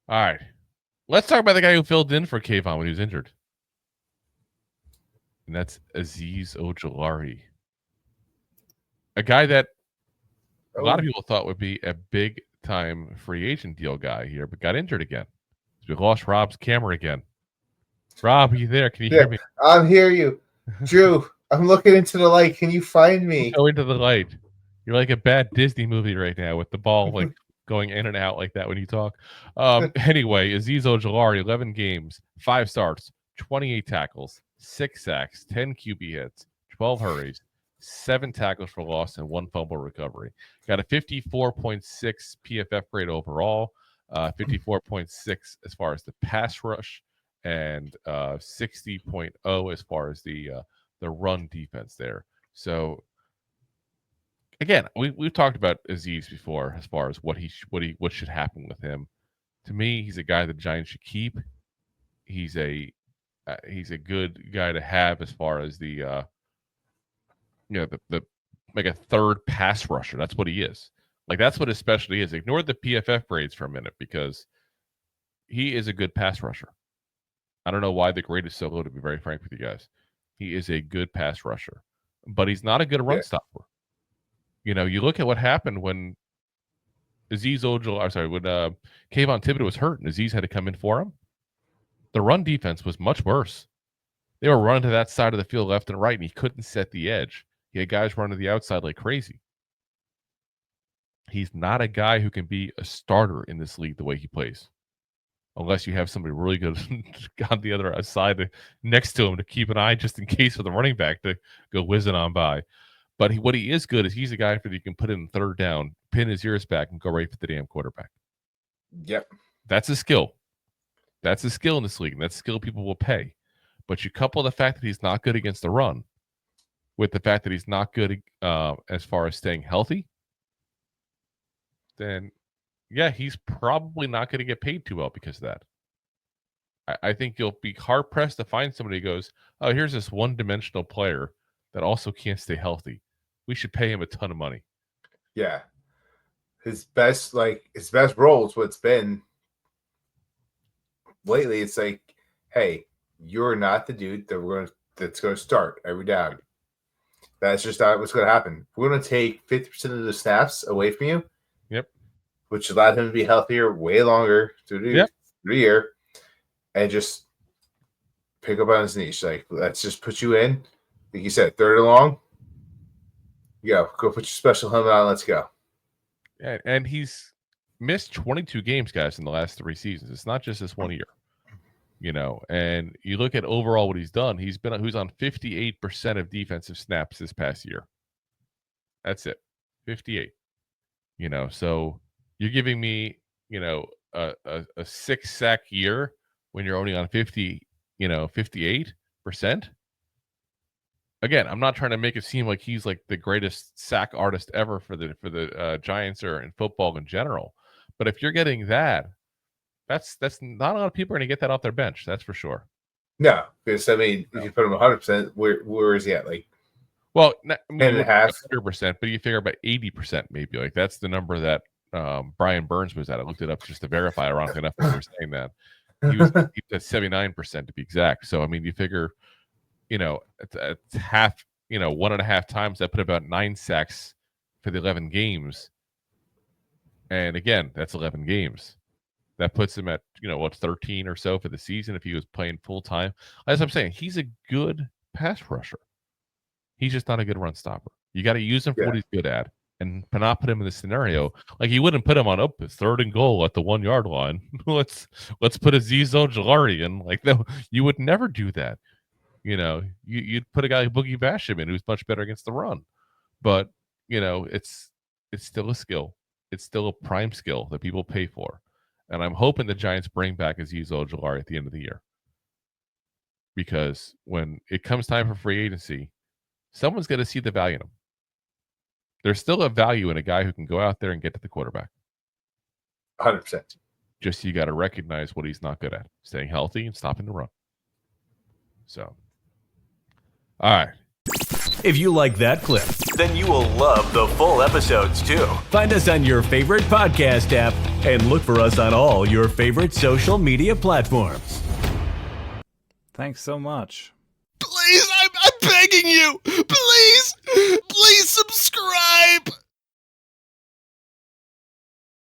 All right. Let's talk about the guy who filled in for Kayvon when he was injured. And that's Azeez Ojulari. A guy that a lot of people thought would be a big-time free agent deal guy here, but got injured again. We lost Rob's camera again. Rob, are you there? Can you hear me? I'm hear you. Drew, I'm looking into the light. Can you find me? Go into the light. You're like a bad Disney movie right now with the ball like going in and out like that when you talk. Anyway, Azeez Ojulari, 11 games, 5 starts, 28 tackles, 6 sacks, 10 QB hits, 12 hurries, 7 tackles for loss, and 1 fumble recovery. Got a 54.6 PFF grade overall, 54.6 as far as the pass rush, and 60.0 as far as the run defense there. So again, we've talked about Azeez before as far as what should happen with him. To me, he's a guy the Giants should keep. He's a good guy to have as far as the the like a third pass rusher. That's what he is. Like that's what his specialty is. Ignore the PFF grades for a minute because he is a good pass rusher. I don't know why the grade is so low, to be very frank with you guys. He is a good pass rusher, but he's not a good run stopper. You know, you look at what happened when Kayvon Thibodeaux was hurt and Azeez had to come in for him. The run defense was much worse. They were running to that side of the field left and right, and he couldn't set the edge. He had guys running to the outside like crazy. He's not a guy who can be a starter in this league the way he plays. Unless you have somebody really good on the other side next to him to keep an eye just in case for the running back to go whizzing on by. But what he is good is he's a guy that you can put in third down, pin his ears back, and go right for the damn quarterback. Yep. That's a skill. That's a skill in this league, and that's a skill people will pay. But you couple the fact that he's not good against the run with the fact that he's not good as far as staying healthy, then, yeah, he's probably not going to get paid too well because of that. I think you'll be hard-pressed to find somebody who goes, oh, here's this one-dimensional player that also can't stay healthy. We should pay him a ton of money. Yeah. His best role is what's been lately. It's like, hey, you're not the dude that's going to start every down. That's just not what's going to happen. We're going to take 50% of the snaps away from you. Yep. Which allowed him to be healthier way longer through the year, and just pick up on his niche. Like, let's just put you in. Like you said, third and long. Go put your special helmet on. Let's go. Yeah, and he's missed 22 games, guys, in the last 3 seasons. It's not just this 1 year, you know. And you look at overall what he's done. He's on 58% of defensive snaps this past year. That's it, 58. You know, so you're giving me, you know, a 6 sack year when you're only on 58%. Again, I'm not trying to make it seem like he's like the greatest sack artist ever for the Giants or in football in general. But if you're getting that, that's not a lot of people are going to get that off their bench. That's for sure. No, because I mean, if you put him 100%, where is he at? Like, well, I mean, 10.5%, but you figure about 80%, maybe. Like that's the number that Brian Burns was at. I looked it up just to verify. Ironically enough, when you were saying that he was at 79% to be exact. So I mean, you figure, you know, it's half, you know, 1.5 times. That put about 9 sacks for the 11 games. And again, that's 11 games. That puts him at, you know, what's 13 or so for the season if he was playing full time. As I'm saying, he's a good pass rusher. He's just not a good run stopper. You got to use him for what he's good at, and not put him in the scenario like you wouldn't put him on it's 3rd and goal at the 1 yard line. let's put Azeez Ojulari in. Like, no, you would never do that. You know, you'd put a guy like Boogie Basham in who's much better against the run. But, you know, it's still a skill. It's still a prime skill that people pay for. And I'm hoping the Giants bring back Azeez Ojulari at the end of the year. Because when it comes time for free agency, someone's going to see the value in him. There's still a value in a guy who can go out there and get to the quarterback. 100%. Just you got to recognize what he's not good at. Staying healthy and stopping the run. So, all right. If you like that clip, then you will love the full episodes too. Find us on your favorite podcast app and look for us on all your favorite social media platforms. Thanks so much. Please, I'm